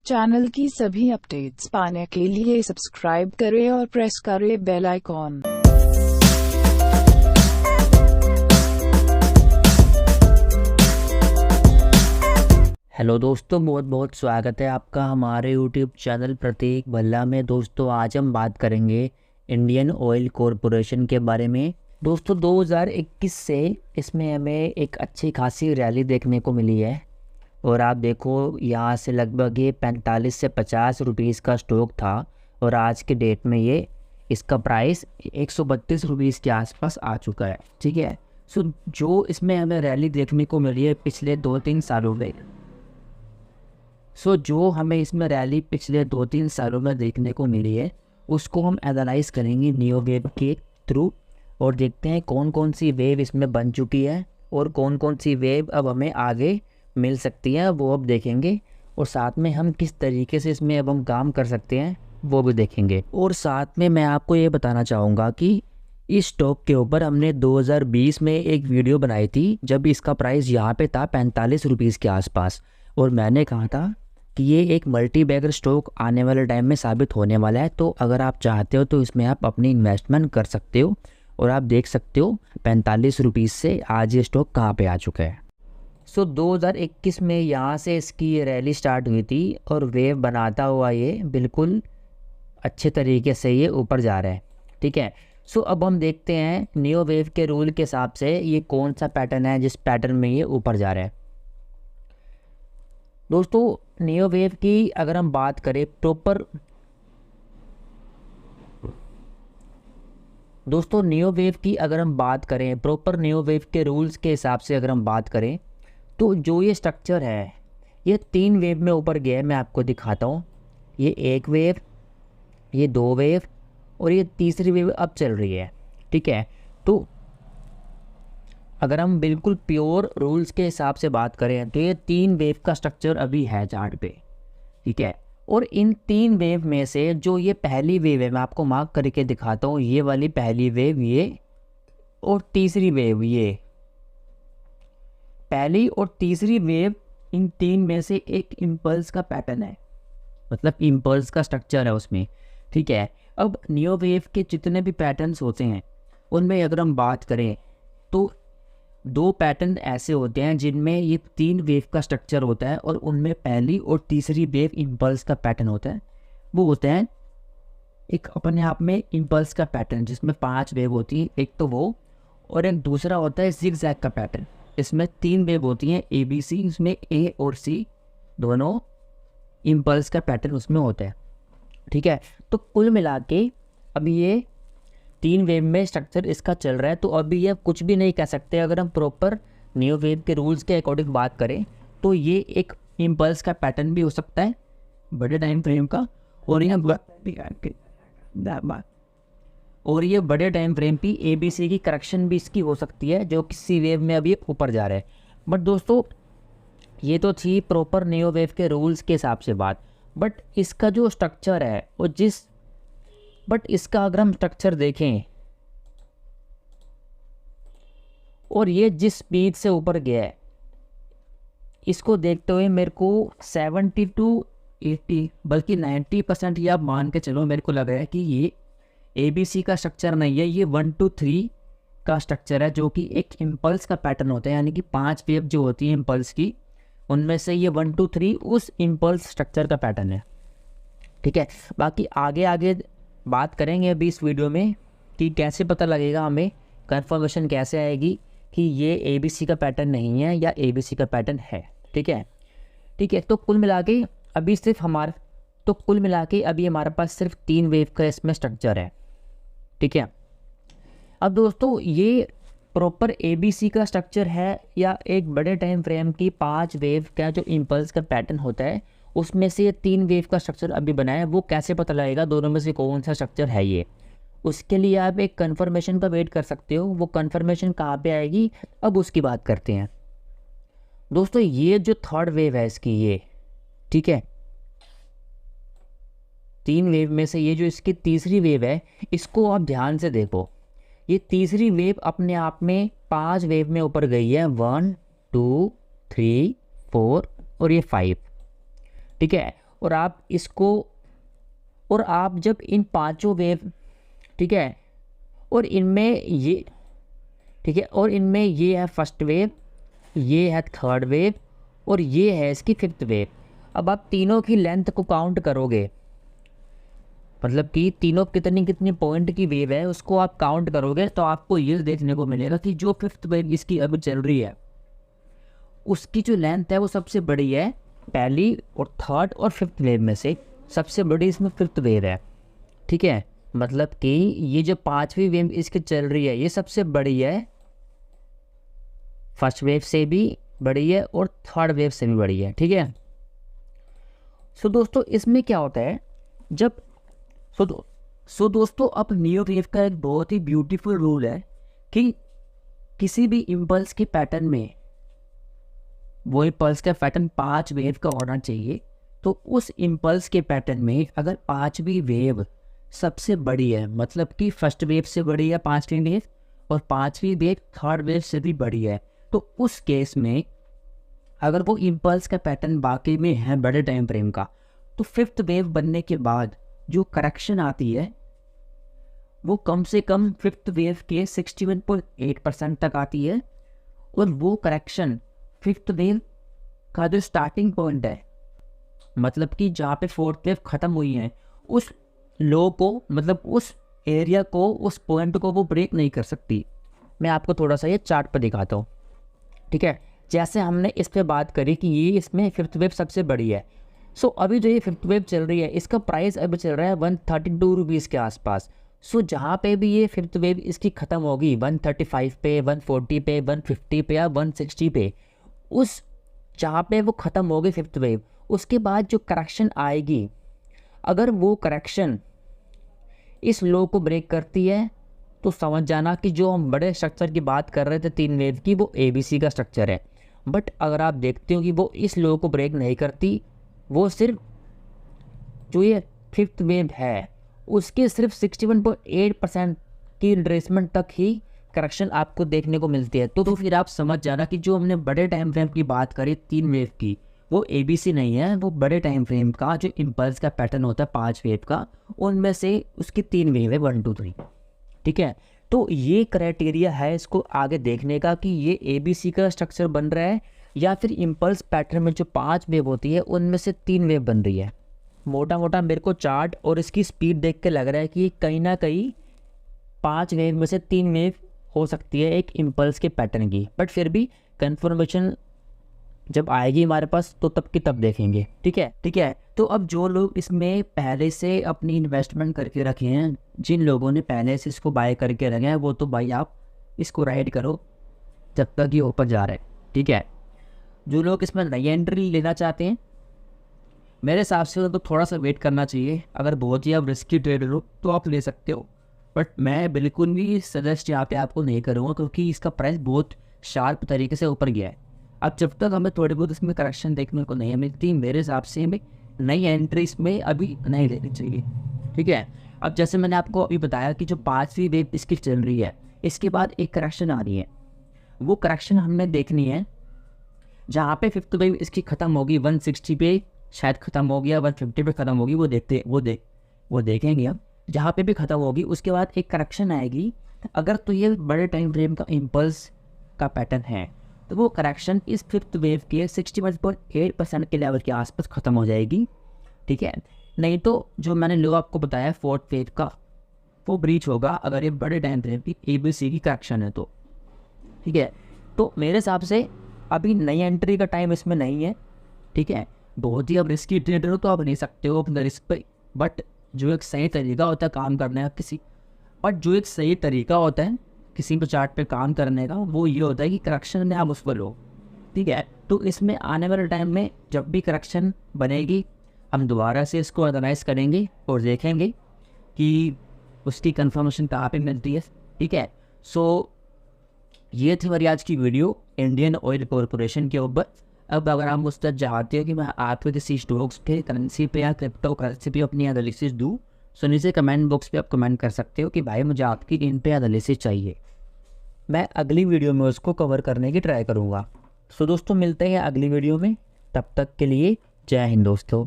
Channel की सभी updates पाने के लिए सब्सक्राइब करें और प्रेस करें बेल आइकॉन। हेलो दोस्तों, बहुत बहुत स्वागत है आपका हमारे यूट्यूब चैनल प्रतीक भल्ला में। दोस्तों आज हम बात करेंगे इंडियन ऑयल कॉरपोरेशन के बारे में। दोस्तों 2021 से इसमें हमें एक अच्छी खासी रैली देखने को मिली है और आप देखो यहाँ से लगभग ये 45 से 50 रुपीज़ का स्टॉक था और आज के डेट में ये इसका प्राइस 132 रुपीज़ के आसपास आ चुका है। ठीक है, सो जो इसमें हमें रैली देखने को मिली है पिछले 2-3 सालों में, जो हमें इसमें रैली पिछले 2-3 सालों में देखने को मिली है उसको हम एनालाइज करेंगे नियो वेव के थ्रू और देखते हैं कौन कौन सी वेव इसमें बन चुकी है और कौन कौन सी वेव अब हमें आगे मिल सकती है, वो अब देखेंगे। और साथ में हम किस तरीके से इसमें अब हम काम कर सकते हैं वो भी देखेंगे। और साथ में मैं आपको ये बताना चाहूँगा कि इस स्टॉक के ऊपर हमने 2020 में एक वीडियो बनाई थी जब इसका प्राइस यहाँ पे था 45 रुपीज़ के आसपास, और मैंने कहा था कि ये एक मल्टी बैगर स्टॉक आने वाले टाइम में साबित होने वाला है। तो अगर आप चाहते हो तो इसमें आप अपनी इन्वेस्टमेंट कर सकते हो और आप देख सकते हो 45 रुपीज़ से आज ये स्टॉक कहाँ पे आ चुका है। 2021 में यहाँ से इसकी रैली स्टार्ट हुई थी और वेव बनाता हुआ ये बिल्कुल अच्छे तरीके से ये ऊपर जा रहा है। ठीक है, अब हम देखते हैं नियो वेव के रूल के हिसाब से ये कौन सा पैटर्न है जिस पैटर्न में ये ऊपर जा रहा है। दोस्तों नियो वेव की अगर हम बात करें प्रॉपर, नियो वेव के रूल्स के हिसाब से अगर हम बात करें तो जो ये स्ट्रक्चर है ये 3 वेव में ऊपर गया है। मैं आपको दिखाता हूँ, ये 1 वेव, ये 2 वेव और ये तीसरी वेव अब चल रही है। ठीक है, तो अगर हम बिल्कुल प्योर रूल्स के हिसाब से बात करें तो ये 3 वेव का स्ट्रक्चर अभी है चार्ट पे। ठीक है, और इन 3 वेव में से जो ये पहली वेव है मैं आपको मार्क करके दिखाता हूँ, ये वाली पहली वेव ये और तीसरी वेव ये, पहली और तीसरी वेव, इन 3 में से एक इम्पल्स का पैटर्न है, मतलब इम्पल्स का स्ट्रक्चर है उसमें। ठीक है, अब नियो वेव के जितने भी पैटर्न्स होते हैं उनमें अगर हम बात करें तो 2 पैटर्न ऐसे होते हैं जिनमें ये 3 वेव का स्ट्रक्चर होता है और उनमें पहली और तीसरी वेव इम्पल्स का पैटर्न होता है। वो होता है एक अपने आप में इम्पल्स का पैटर्न जिसमें 5 वेव होती है, एक तो वो, और एक दूसरा होता है जिगजैग का पैटर्न, इसमें 3 वेव होती हैं ABC, इसमें A और C दोनों इम्पल्स का पैटर्न उसमें होता है। ठीक है, तो कुल मिला के अभी ये 3 वेव में स्ट्रक्चर इसका चल रहा है, तो अभी ये कुछ भी नहीं कह सकते। अगर हम प्रॉपर नियो वेव के रूल्स के अकॉर्डिंग बात करें तो ये एक इम्पल्स का पैटर्न भी हो सकता है बड़े टाइम फ्रेम का, और ये बड़े टाइम फ्रेम की ABC की करेक्शन भी इसकी हो सकती है जो किसी वेव में अभी ऊपर जा रहा है। बट दोस्तों ये तो थी प्रॉपर नियो वेव के रूल्स के हिसाब से बात, बट इसका जो स्ट्रक्चर है वो इसका अगर हम स्ट्रक्चर देखें और ये जिस स्पीड से ऊपर गया है इसको देखते हुए मेरे को 70 to 80 बल्कि 90% या मान के चलो, मेरे को लग रहा है कि ये ABC का स्ट्रक्चर नहीं है, ये 1 to 3 का स्ट्रक्चर है जो कि एक इम्पल्स का पैटर्न होता है। यानी कि 5 वेव जो होती है इम्पल्स की, उनमें से ये 1 to 3 उस इम्पल्स स्ट्रक्चर का पैटर्न है। ठीक है, बाकी आगे बात करेंगे अभी इस वीडियो में कि कैसे पता लगेगा, हमें कंफर्मेशन कैसे आएगी कि ये ABC का पैटर्न नहीं है या ABC का पैटर्न है। ठीक है, तो कुल मिला के अभी हमारे पास सिर्फ 3 वेव का इसमें स्ट्रक्चर है। ठीक है, अब दोस्तों ये प्रॉपर ABC का स्ट्रक्चर है या एक बड़े टाइम फ्रेम की 5 वेव का जो इम्पल्स का पैटर्न होता है उसमें से ये 3 वेव का स्ट्रक्चर अभी बना है, वो कैसे पता लगेगा दोनों में से कौन सा स्ट्रक्चर है ये? उसके लिए आप एक कंफर्मेशन का वेट कर सकते हो। वो कंफर्मेशन कहाँ पे आएगी अब उसकी बात करते हैं। दोस्तों ये जो थर्ड वेव है इसकी ये, ठीक है, 3 वेव में से ये जो इसकी तीसरी वेव है इसको आप ध्यान से देखो। ये तीसरी वेव अपने आप में 5 वेव में ऊपर गई है, 1 2 3 4 और ये 5। ठीक है, और आप इसको, और आप जब इन पांचों वेव, ठीक है, और इनमें ये, ठीक है, और इनमें ये है फर्स्ट वेव, ये है थर्ड वेव और ये है इसकी फिफ्थ वेव। अब आप तीनों की लेंथ को काउंट करोगे, मतलब कि तीनों कितनी कितनी पॉइंट की वेव है उसको आप काउंट करोगे, तो आपको ये देखने को मिलेगा कि जो फिफ्थ वेव इसकी अब चल रही है उसकी जो लेंथ है वो सबसे बड़ी है पहली और थर्ड और फिफ्थ वेव में से। सबसे बड़ी इसमें फिफ्थ वेव है, ठीक है, मतलब कि ये जो पांचवी वेव इसकी चल रही है ये सबसे बड़ी है, फर्स्ट वेव से भी बड़ी है और थर्ड वेव से भी बड़ी है, ठीक है। सो दोस्तों इसमें क्या होता है जब सो दोस्तों अब नियो वेव का एक बहुत ही ब्यूटीफुल रूल है कि किसी भी इम्पल्स के पैटर्न में वो इम्पल्स का पैटर्न 5 वेव का होना चाहिए। तो उस इम्पल्स के पैटर्न में अगर पांचवी वेव सबसे बड़ी है, मतलब कि फर्स्ट वेव से बड़ी है पांचवी वेव और पांचवी वेव थर्ड वेव से भी बड़ी है, तो उस केस में अगर वो इम्पल्स का पैटर्न बाकी में है बड़े टाइम फ्रेम का, तो फिफ्थ वेव बनने के बाद जो करेक्शन आती है वो कम से कम फिफ्थ वेव के 61.8% तक आती है। और वो करेक्शन फिफ्थ वेव का जो स्टार्टिंग पॉइंट है, मतलब कि जहाँ पे फोर्थ वेव ख़त्म हुई है, उस लो को, मतलब उस एरिया को, उस पॉइंट को वो ब्रेक नहीं कर सकती। मैं आपको थोड़ा सा ये चार्ट पर दिखाता हूँ, ठीक है। जैसे हमने इस पर बात करी कि ये इसमें फिफ्थ वेव सबसे बड़ी है। सो अभी जो ये फिफ्थ वेव चल रही है इसका प्राइस अभी चल रहा है 132 रुपीज़ के आसपास। सो जहाँ पे भी ये फिफ्थ वेव इसकी ख़त्म होगी 135 पे, 140 पे, 150 पे या 160 पे, उस जहाँ पे वो ख़त्म होगी फिफ्थ वेव, उसके बाद जो करेक्शन आएगी, अगर वो करेक्शन इस लो को ब्रेक करती है तो समझ जाना कि जो हम बड़े स्ट्रक्चर की बात कर रहे थे 3 वेव की, वो ABC का स्ट्रक्चर है। बट अगर आप देखते हो कि वो इस लो को ब्रेक नहीं करती, वो सिर्फ जो ये फिफ्थ वेव है उसके सिर्फ 61.8% की रिट्रेसमेंट तक ही करेक्शन आपको देखने को मिलती है। तो फिर आप समझ जाना कि जो हमने बड़े टाइम फ्रेम की बात करी 3 वेव की, वो ABC नहीं है, वो बड़े टाइम फ्रेम का जो इम्पल्स का पैटर्न होता है 5 वेव का, उनमें से उसकी 3 वेव है 1 2 3, ठीक है। तो ये क्राइटेरिया है इसको आगे देखने का कि ये ABC का स्ट्रक्चर बन रहा है या फिर इम्पल्स पैटर्न में जो 5 वेव होती है उनमें से 3 वेव बन रही है। मोटा मोटा मेरे को चार्ट और इसकी स्पीड देख के लग रहा है कि कहीं ना कहीं 5 वेव में से 3 वेव हो सकती है एक इम्पल्स के पैटर्न की, बट फिर भी कंफर्मेशन जब आएगी हमारे पास तो तब की तब देखेंगे, ठीक है, ठीक है। तो अब जो लोग इसमें पहले से अपनी इन्वेस्टमेंट करके रखे हैं, जिन लोगों ने पहले से इसको बाय करके रखे हैं, वो तो भाई आप इसको राइड करो जब तक ये ऊपर जा रहा है, ठीक है। जो लोग इसमें नई एंट्री लेना चाहते हैं, मेरे हिसाब से तो थोड़ा सा वेट करना चाहिए। अगर बहुत ही आप रिस्की ट्रेडर हो तो आप ले सकते हो, बट मैं बिल्कुल भी सजेस्ट यहाँ पे आपको नहीं करूँगा क्योंकि इसका प्राइस बहुत शार्प तरीके से ऊपर गया है। अब जब तक हमें थोड़ी बहुत इसमें करेक्शन देखने को नहीं मिलती, मेरे हिसाब से हमें नई एंट्री इसमें अभी नहीं लेनी चाहिए, ठीक है। अब जैसे मैंने आपको अभी बताया कि जो 5वीं वेव इसकी चल रही है, इसके बाद एक करेक्शन आ रही है, वो करेक्शन हमने देखनी है जहाँ पे फिफ्थ वेव इसकी ख़त्म होगी 160 पे शायद ख़त्म हो गया, 150 पे ख़त्म होगी, वो देखेंगे अब। जहाँ पे भी ख़त्म होगी उसके बाद एक करेक्शन आएगी। अगर तो ये बड़े टाइम फ्रेम का इम्पल्स का पैटर्न है तो वो करेक्शन इस फिफ्थ वेव के 61.8% के लेवल के आसपास ख़त्म हो जाएगी, ठीक है। नहीं तो जो मैंने लोग आपको बताया फोर्थ वेव का वो ब्रीच होगा अगर ये बड़े टाइम फ्रेम की ABC की करेक्शन है तो, ठीक है। तो मेरे हिसाब से अभी नई एंट्री का टाइम इसमें नहीं है, ठीक है। बहुत ही अब रिस्की ट्रेडर हो तो आप ले सकते हो अपना रिस्क पे, बट जो एक सही तरीका होता है काम करने का किसी भी चार्ट पे काम करने का, वो ये होता है कि करेक्शन में आप उस पर लो, ठीक है। तो इसमें आने वाले टाइम में जब भी करेक्शन बनेगी हम दोबारा से इसको एनालाइज करेंगे और देखेंगे कि उसकी कंफर्मेशन कहाँ पे मिलती है, ठीक है। सो ये थी हमारी आज की वीडियो इंडियन ऑयल कॉरपोरेशन के ऊपर। अब अगर आप मुझसे चाहते हो कि मैं आपको किसी स्टॉक्स पे, करेंसी पे या क्रिप्टो करेंसी पे अपनी एनालिसिस दूँ, सो नीचे कमेंट बॉक्स पे आप कमेंट कर सकते हो कि भाई मुझे आपकी इन पे एनालिसिस चाहिए, मैं अगली वीडियो में उसको कवर करने की ट्राई करूँगा। सो दोस्तों मिलते हैं अगली वीडियो में, तब तक के लिए जय हिंद दोस्तों।